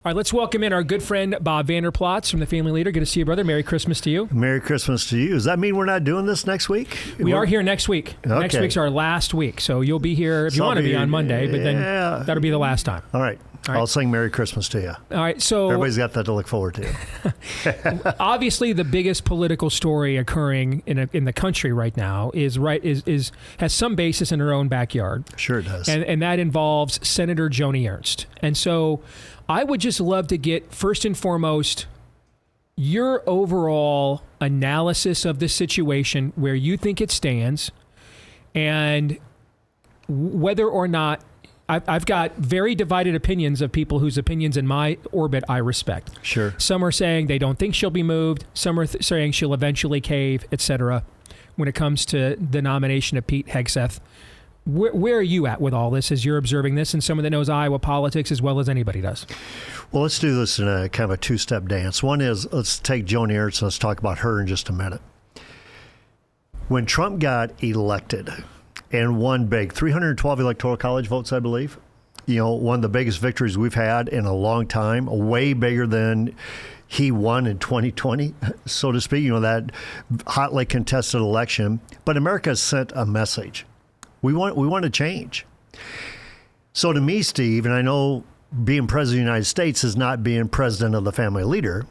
All right, let's welcome in our good friend Bob Vanderplots from the Family Leader. Good to see you, brother. Merry Christmas to you. Merry Christmas to you. Does that mean we're not doing this next week? We are here next week. Okay. Next week's our last week, so you'll be here if you want to be on Monday, but then that'll be the last time. All right. I'll sing Merry Christmas to you. All right, so everybody's got that to look forward to. Obviously, the biggest political story occurring in the country right now is has some basis in our own backyard. Sure it does. And that involves Senator Joni Ernst. And so I would just love to get, first and foremost, your overall analysis of this situation, where you think it stands, and whether or not I've got very divided opinions of people whose opinions in my orbit I respect. Sure. Some are saying they don't think she'll be moved. Some are saying she'll eventually cave, etc. When it comes to the nomination of Pete Hegseth, where are you at with all this as you're observing this, and someone that knows Iowa politics as well as anybody does? Well, let's do this in a kind of a two-step dance. One is, let's take Joni Ernst and let's talk about her in just a minute. When Trump got elected and won big, 312 electoral college votes, I believe, one of the biggest victories we've had in a long time, way bigger than he won in 2020, so to speak, that hotly contested election. But America sent a message. We want to change. So to me, Steve, and I know being president of the United States is not being president of the Family Leader,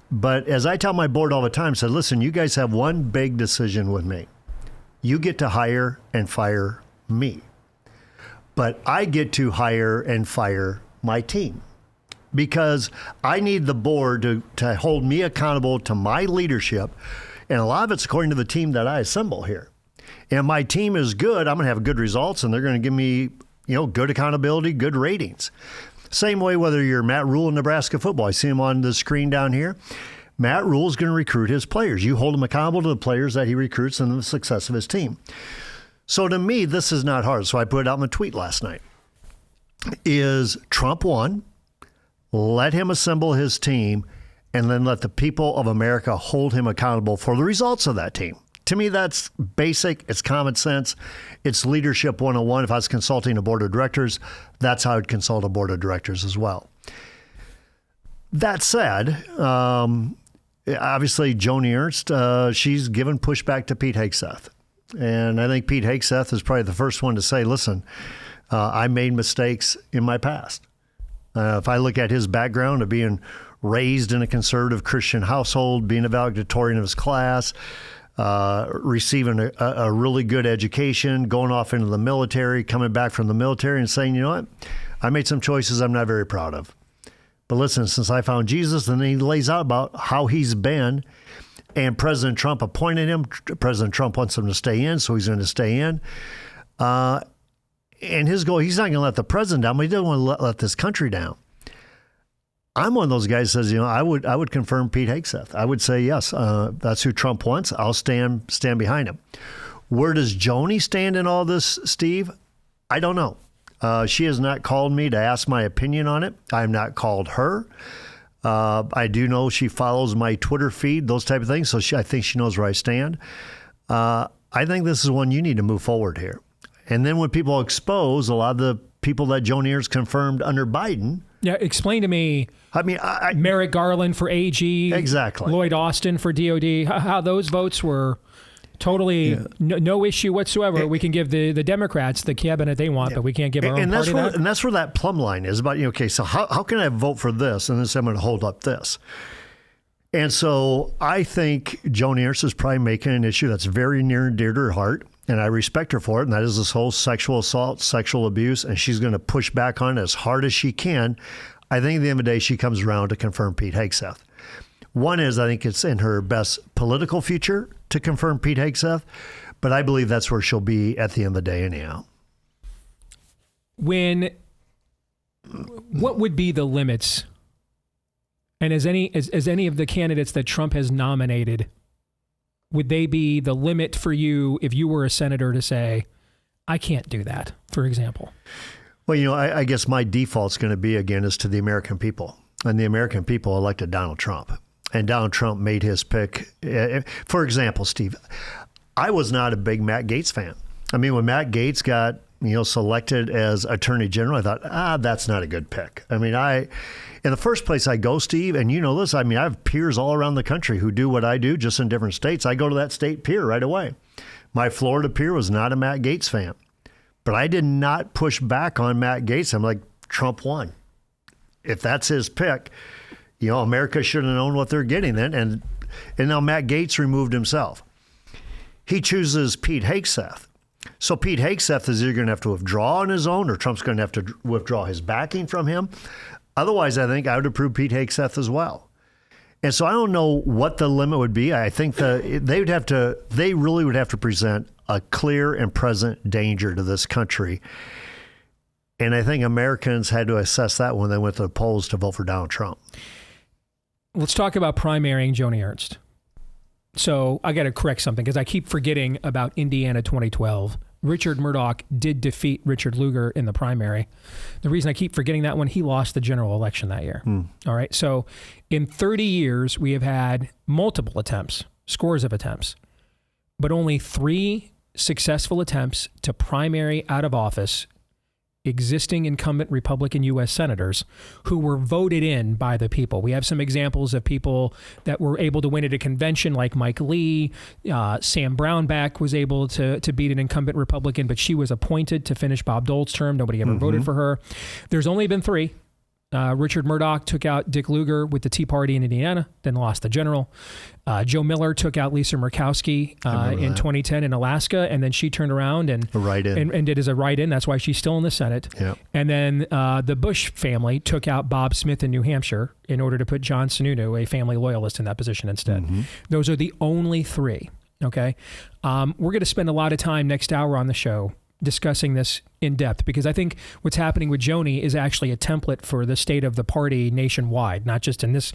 but as I tell my board all the time, I said, listen, you guys have one big decision with me. You get to hire and fire me, but I get to hire and fire my team, because I need the board to hold me accountable to my leadership. And a lot of it's according to the team that I assemble here. And my team is good, I'm going to have good results, and they're going to give me, good accountability, good ratings. Same way whether you're Matt Rule in Nebraska football. I see him on the screen down here. Matt Rule is going to recruit his players. You hold him accountable to the players that he recruits and the success of his team. So to me, this is not hard. So I put it out in the tweet last night. Is Trump won? Let him assemble his team, and then let the people of America hold him accountable for the results of that team. To me, that's basic. It's common sense. It's leadership 101. If I was consulting a board of directors, that's how I'd consult a board of directors as well. That said, obviously, Joni Ernst, she's given pushback to Pete Hegseth. And I think Pete Hegseth is probably the first one to say, listen, I made mistakes in my past. If I look at his background of being raised in a conservative Christian household, being a valedictorian of his class, receiving a really good education, going off into the military, coming back from the military and saying, you know what, I made some choices I'm not very proud of. But listen, since I found Jesus, and then he lays out about how he's been, and President Trump appointed him. President Trump wants him to stay in, so he's going to stay in. And his goal, he's not going to let the president down, but he doesn't want to let this country down. I'm one of those guys that says, I would confirm Pete Hegseth. I would say, yes, that's who Trump wants. I'll stand behind him. Where does Joni stand in all this, Steve? I don't know. She has not called me to ask my opinion on it. I have not called her. I do know she follows my Twitter feed, those type of things. So I think she knows where I stand. I think this is one you need to move forward here. And then when people expose a lot of the people that Joni Ernst confirmed under Biden. Yeah, explain to me. I mean, Merrick Garland for AG. Exactly. Lloyd Austin for DOD. How those votes were totally no issue whatsoever. We can give the Democrats the cabinet they want, but we can't give our own party that. And that's where that plumb line is about, okay, so how can I vote for this and then say I'm going to hold up this? And so I think Joni Ernst is probably making an issue that's very near and dear to her heart. And I respect her for it, and that is this whole sexual assault, sexual abuse, and she's going to push back on it as hard as she can. I think at the end of the day, she comes around to confirm Pete Hegseth. One is, I think it's in her best political future to confirm Pete Hegseth, but I believe that's where she'll be at the end of the day anyhow. What would be the limits? And as any of the candidates that Trump has nominated, would they be the limit for you if you were a senator to say, I can't do that, for example? Well, I guess my default's going to be, again, is to the American people. And the American people elected Donald Trump. And Donald Trump made his pick. For example, Steve, I was not a big Matt Gaetz fan. I mean, when Matt Gaetz got selected as Attorney General, I thought, that's not a good pick. I mean, in the first place I go, Steve, and you know this, I mean, I have peers all around the country who do what I do, just in different states. I go to that state peer right away. My Florida peer was not a Matt Gaetz fan, but I did not push back on Matt Gaetz. I'm like, Trump won. If that's his pick, America should have known what they're getting then. And now Matt Gaetz removed himself. He chooses Pete Hegseth. So Pete Hegseth is either going to have to withdraw on his own, or Trump's going to have to withdraw his backing from him. Otherwise, I think I would approve Pete Hegseth as well. And so I don't know what the limit would be. I think they really would have to present a clear and present danger to this country. And I think Americans had to assess that when they went to the polls to vote for Donald Trump. Let's talk about primarying Joni Ernst. So I got to correct something because I keep forgetting about Indiana 2012. Richard Murdoch did defeat Richard Lugar in the primary. The reason I keep forgetting that one, he lost the general election that year. All right. So in 30 years, we have had multiple attempts, scores of attempts, but only 3 successful attempts to primary out of office existing incumbent Republican U.S. senators who were voted in by the people. We have some examples of people that were able to win at a convention, like Mike Lee. Sam Brownback was able to beat an incumbent Republican, but she was appointed to finish Bob Dole's term. Nobody ever voted for her. There's only been 3. Richard Murdoch took out Dick Lugar with the Tea Party in Indiana, then lost the general. Joe Miller took out Lisa Murkowski in 2010 in Alaska, and then she turned around and did as a write-in. That's why she's still in the Senate. Yep. And then the Bush family took out Bob Smith in New Hampshire in order to put John Sununu, a family loyalist, in that position instead. Those are the only 3. Okay, we're going to spend a lot of time next hour on the show discussing this in depth, because I think what's happening with Joni is actually a template for the state of the party nationwide, not just in this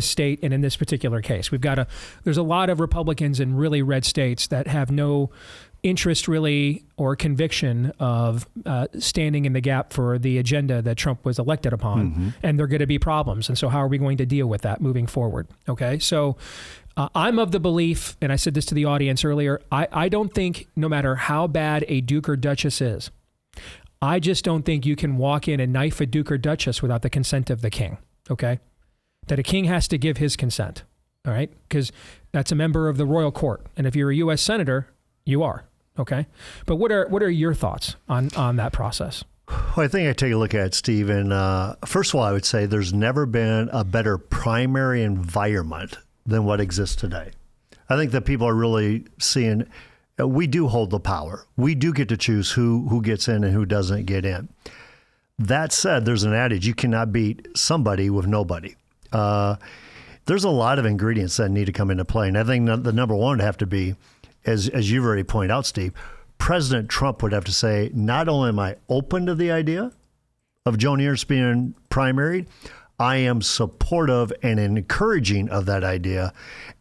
state and in this particular case. There's a lot of Republicans in really red states that have no interest really or conviction of standing in the gap for the agenda that Trump was elected upon, and there are going to be problems. And so how are we going to deal with that moving forward? Okay, so I'm of the belief, and I said this to the audience earlier, I don't think no matter how bad a Duke or Duchess is, I just don't think you can walk in and knife a Duke or Duchess without the consent of the king, okay? That a king has to give his consent, all right? Because that's a member of the royal court. And if you're a U.S. senator, you are, okay? But what are your thoughts on that process? Well, I think I take a look at it, Steve, and first of all, I would say there's never been a better primary environment than what exists today. I think that people are really seeing we do hold the power. We do get to choose who gets in and who doesn't get in. That said, there's an adage, you cannot beat somebody with nobody. There's a lot of ingredients that need to come into play. And I think the number one would have to be, as you've already pointed out, Steve, President Trump would have to say, not only am I open to the idea of Joni Ernst being primaried, I am supportive and encouraging of that idea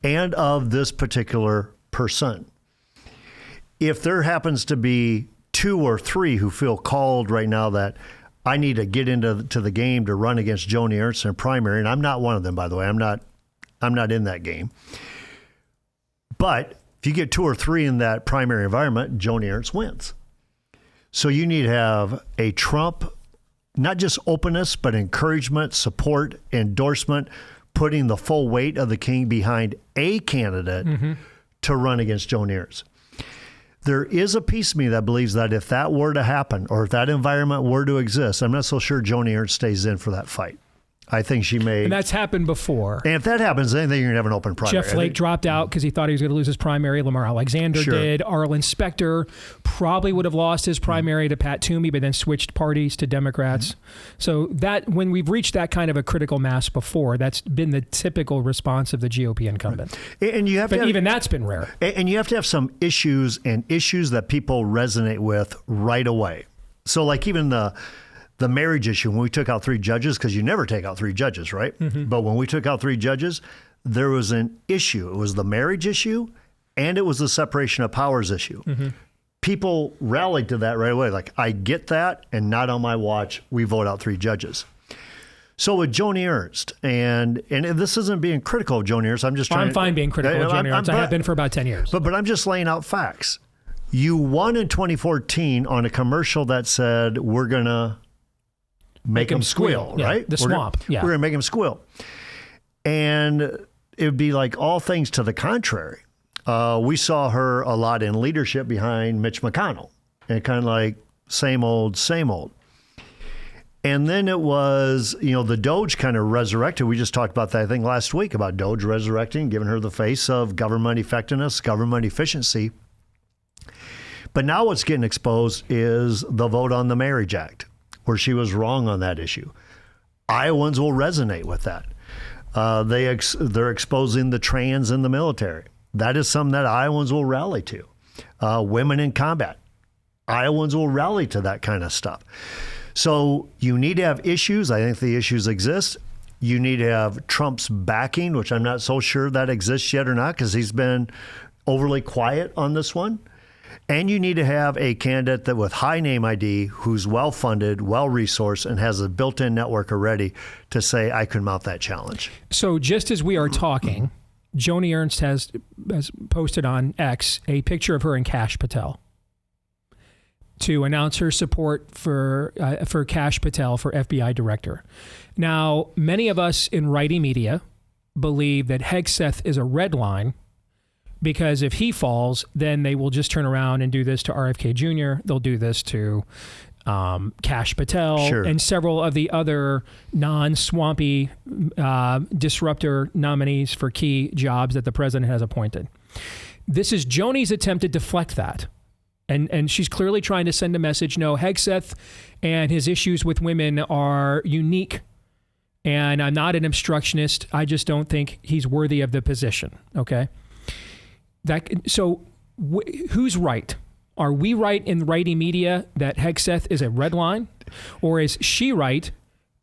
and of this particular person. If there happens to be 2 or 3 who feel called right now that I need to get into the game to run against Joni Ernst in primary, and I'm not one of them, by the way. I'm not in that game. But if you get 2 or 3 in that primary environment, Joni Ernst wins. So you need to have a Trump, not just openness, but encouragement, support, endorsement, putting the full weight of the king behind a candidate to run against Joni Ernst. There is a piece of me that believes that if that were to happen, or if that environment were to exist, I'm not so sure Joni Ernst stays in for that fight. I think she may. And that's happened before. And if that happens, then you're going to have an open primary. Jeff Flake dropped out because he thought he was going to lose his primary. Lamar Alexander did. Arlen Specter probably would have lost his primary to Pat Toomey, but then switched parties to Democrats. So that when we've reached that kind of a critical mass before, that's been the typical response of the GOP incumbent. And you have to have, even that's been rare. And you have to have some issues that people resonate with right away. So like even the marriage issue, when we took out 3 judges, because you never take out 3 judges, right? But when we took out 3 judges, there was an issue. It was the marriage issue, and it was the separation of powers issue. People rallied to that right away. Like, I get that, and not on my watch, we vote out 3 judges. So with Joni Ernst, and this isn't being critical of Joni Ernst, I'm just trying. I'm fine being critical of Joni Ernst. I have been for about 10 years. But I'm just laying out facts. You won in 2014 on a commercial that said, we're going to make them squeal, right? Yeah, the swamp. We're going to make them squeal. And it would be like all things to the contrary. We saw her a lot in leadership behind Mitch McConnell, and kind of like same old, same old. And then it was, the Doge kind of resurrected. We just talked about that, I think, last week, about Doge resurrecting, giving her the face of government effectiveness, government efficiency. But now what's getting exposed is the vote on the Marriage Act, where she was wrong on that issue. Iowans will resonate with that. They're exposing the trans in the military. That is something that Iowans will rally to. Women in combat. Iowans will rally to that kind of stuff. So you need to have issues. I think the issues exist. You need to have Trump's backing, which I'm not so sure that exists yet or not, because he's been overly quiet on this one. And you need to have a candidate that with high name ID, who's well-funded, well-resourced, and has a built-in network already to say, I can mount that challenge. So just as we are talking, Joni Ernst has posted on X a picture of her and Kash Patel to announce her support for Kash Patel for FBI director. Now, many of us in righty media believe that Hegseth is a red line, because if he falls, then they will just turn around and do this to RFK Jr. They'll do this to Kash Patel and several of the other non-swampy disruptor nominees for key jobs that the president has appointed. This is Joni's attempt to deflect that. And she's clearly trying to send a message. No, Hegseth and his issues with women are unique. And I'm not an obstructionist. I just don't think he's worthy of the position. Okay. Who's right? Are we right in righty media that Hegseth is a red line? Or is she right,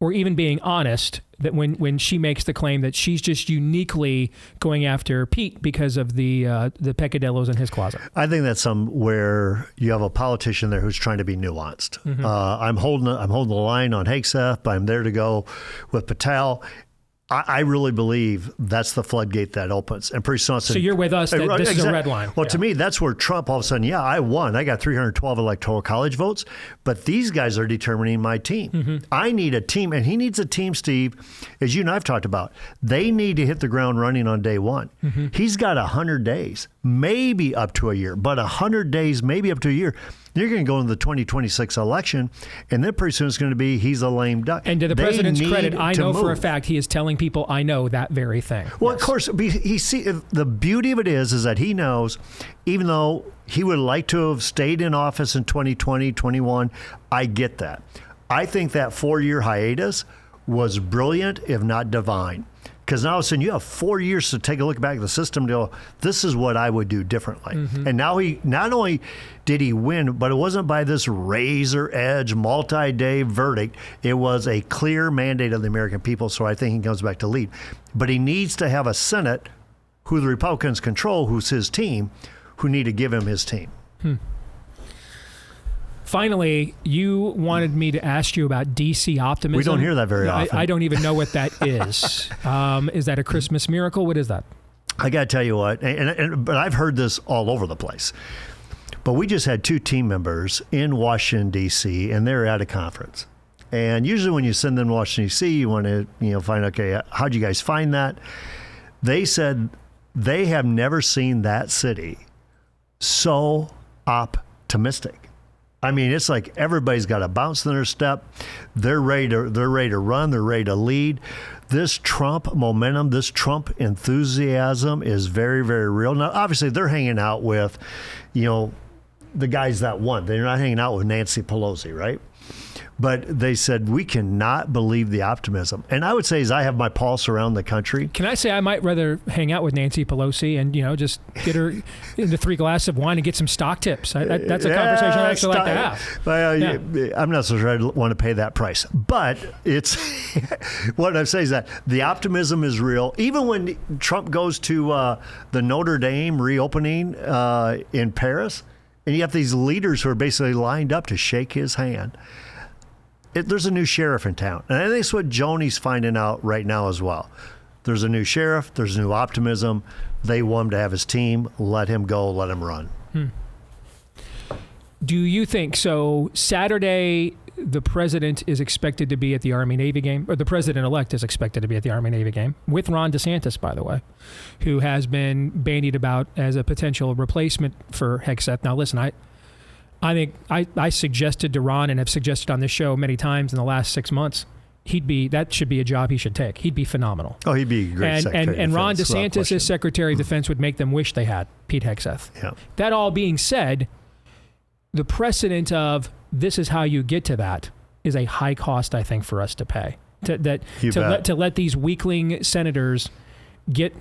or even being honest, that when she makes the claim that she's just uniquely going after Pete because of the peccadillos in his closet? I think that's where you have a politician there who's trying to be nuanced. Mm-hmm. I'm holding the line on Hegseth, but I'm there to go with Patel. I really believe that's the floodgate that opens. And pretty soon, so you're with us that this is a red line. Well, to me, that's where Trump all of a sudden, I won. I got 312 electoral college votes, but these guys are determining my team. Mm-hmm. I need a team, and he needs a team, Steve, as you and I've talked about. They need to hit the ground running on day one. Mm-hmm. He's got 100 days, maybe up to a year, but 100 days, maybe up to a year. You're going to go into the 2026 election, and then pretty soon it's going to be he's a lame duck. And to the president's credit, I know for a fact he is telling people I know that very thing. Well, yes. Of course, the beauty of it is that he knows, even though he would like to have stayed in office in 2020, 21, I get that. I think that 4-year hiatus was brilliant, if not divine. Because now all of a sudden you have 4 years to take a look back at the system and go, this is what I would do differently. Mm-hmm. And now he not only did he win, but it wasn't by this razor edge multi-day verdict. It was a clear mandate of the American people. So I think he comes back to lead. But he needs to have a Senate who the Republicans control, who's his team, who need to give him his team. Finally, you wanted me to ask you about DC optimism. We don't hear that very often. I don't even know what that is. Is that a Christmas miracle? What is that? I got to tell you what, but I've heard this all over the place. But we just had 2 team members in Washington, D.C., and they're at a conference. And usually when you send them to Washington, D.C., you want to find, okay, how'd you guys find that? They said they have never seen that city so optimistic. I mean, it's like everybody's got a bounce in their step. They're ready to run. They're ready to lead. This Trump momentum, this Trump enthusiasm is very, very real. Now, obviously, they're hanging out with, the guys that won. They're not hanging out with Nancy Pelosi, right? But they said, we cannot believe the optimism. And I would say, as I have my pulse around the country. Can I say I might rather hang out with Nancy Pelosi and, just get her into 3 glasses of wine and get some stock tips? That's a conversation I actually like to have. Well, I'm not so sure I want to pay that price. But it's what I'm saying is that the optimism is real. Even when Trump goes to the Notre Dame reopening in Paris, and you have these leaders who are basically lined up to shake his hand. There's a new sheriff in town. And I think that's what Joni's finding out right now as well. There's a new sheriff. There's new optimism. They want him to have his team. Let him go. Let him run. Do you think so? Saturday, the president is expected to be at the Army-Navy game, or the president-elect is expected to be at the Army-Navy game, with Ron DeSantis, by the way, who has been bandied about as a potential replacement for Hegseth. Now, listen, I think I suggested to Ron, and have suggested on this show many times in the last 6 months, that should be a job he should take. He'd be phenomenal. Oh, he'd be a great Secretary and of Ron Defense, DeSantis as Secretary of Defense would make them wish they had Pete Hegseth. Yeah. That all being said, the precedent of this is how you get to that is a high cost, I think, for us to pay. To let these weakling senators get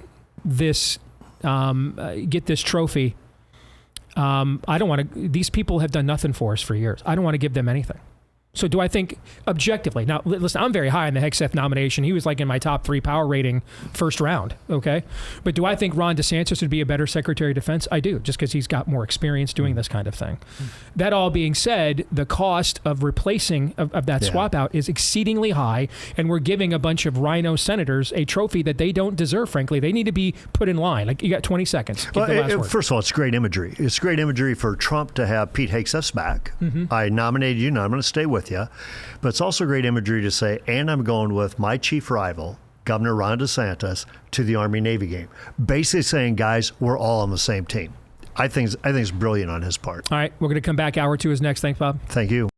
this trophy. I don't want to. These people have done nothing for us for years. I don't want to give them anything. So do I think objectively? Now, listen, I'm very high on the Hegseth nomination. He was like in my top 3 power rating first round, okay? But do I think Ron DeSantis would be a better Secretary of Defense? I do, just because he's got more experience doing this kind of thing. That all being said, the cost of replacing of that swap out is exceedingly high, and we're giving a bunch of rhino senators a trophy that they don't deserve, frankly. They need to be put in line. Like, you got 20 seconds. Well, first of all, it's great imagery. It's great imagery for Trump to have Pete Hegseth's back. I nominated you, and I'm going to stay with you. But it's also great imagery to say, and I'm going with my chief rival, Governor Ron DeSantis, to the Army-Navy game. Basically saying, guys, we're all on the same team. I think it's brilliant on his part. All right, we're going to come back. Hour 2 is next. Thanks, Bob. Thank you.